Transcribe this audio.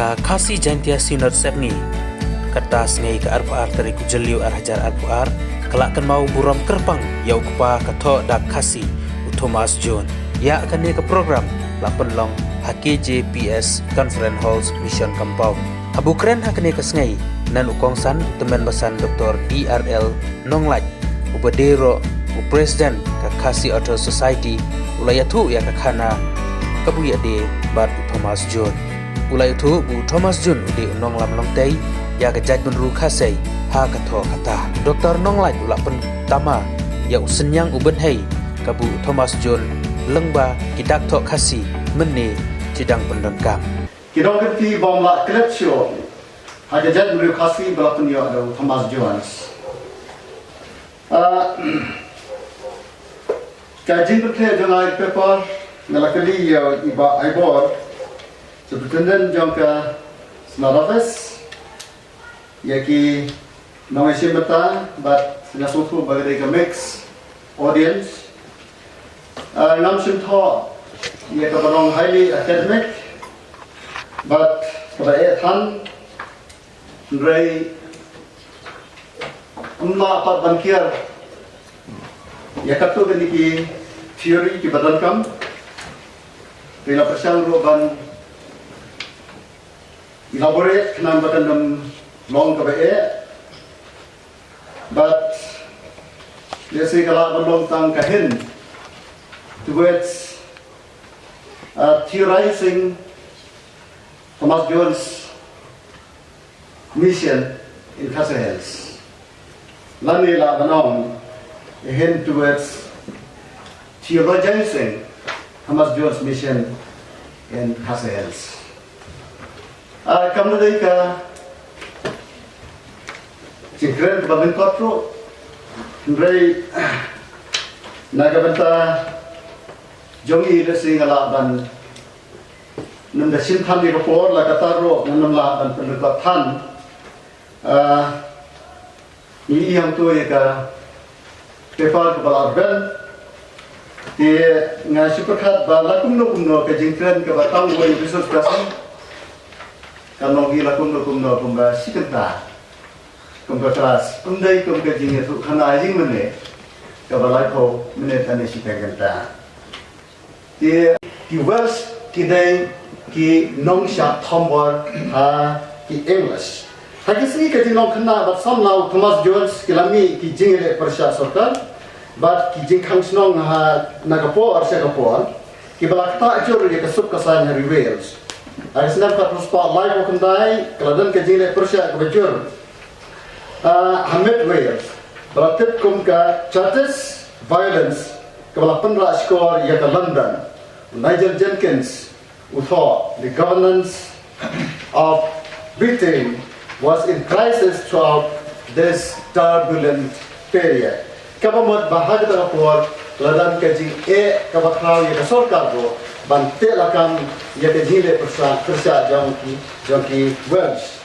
ka kasi jantia sinot sepni kertas ngai ka arpar dari kujeliu arhajar arpar kelakkan mau buram kerpang yau kupa kato dak kasi Thomas John ya akan ke program lapan long HKJPS Conference Halls Mission Compound abu keren akan ke sengai nan ukongsan teman basan Dr. DRL Nonglaj ubadero Presiden ka kasi Auto Society ulayatu ya kakana kabuya de bat Thomas John ulay itu bu Thomas John di nong lam long tay ya kejaj menru kasai ha kato kata Dr. Nonglaj ula tama ya usenyang uben hai kabu Thomas John lengba kidak tok kasi meni cidang pendengkam kidong keti bom la klepsio ha kejaj menru kasi balapan ya Thomas John kajin berkait dengan paper melakali iba ibor sebetulnya jangka senarafes yaki namanya mata but nasutu bagai mix audience nam simtho ia kebarong highly academic but pada ethan ray umla pat bankir ya katu gani ki theory ki badan kam bila persang roban elaborate kenam badan dam long ka be but yesi kala long tang kahin towards theorizing Thomas John's mission in Casahels lani la banong hint towards theologizing Thomas John's mission in Casahels. Kamu dari ke cikren babin kotro, dari naga benta jongi lesi ngalaban, nunda simpan di rapor la kataro nunda ban pendekatan, ini yang tu ya ke Pepal kepala arben, dia ngasih perkat bala kumno ke jingkren ke batang boleh bisnis berasal, kalau gila kumno pemba sikenta, kumba keras, undai kumka jingnya tu karena ajing mana, ke bala kau mana tanya sikenta, dia diverse kidai ki nongsha tombor ki English. Hagi sini kita nak kena but somehow Thomas Jones kilami ki jingile persya sorkan but ki jing kang snong ha nagapo or sagapo ki balakta ajur ye kasuk kasan reveals ada senap kat spotlight ko kendai keladan ki jingile persya ke bajur Hamid Wales balatit kum ka charges violence ke balapan ra skor ye ke London Nigel Jenkins utho the governance of Britain was in crisis throughout this turbulent period. Kabamot bahag ta por ladan kaji kabakraw ye sarkar ro ban te lakam ye ke jile persa jangki words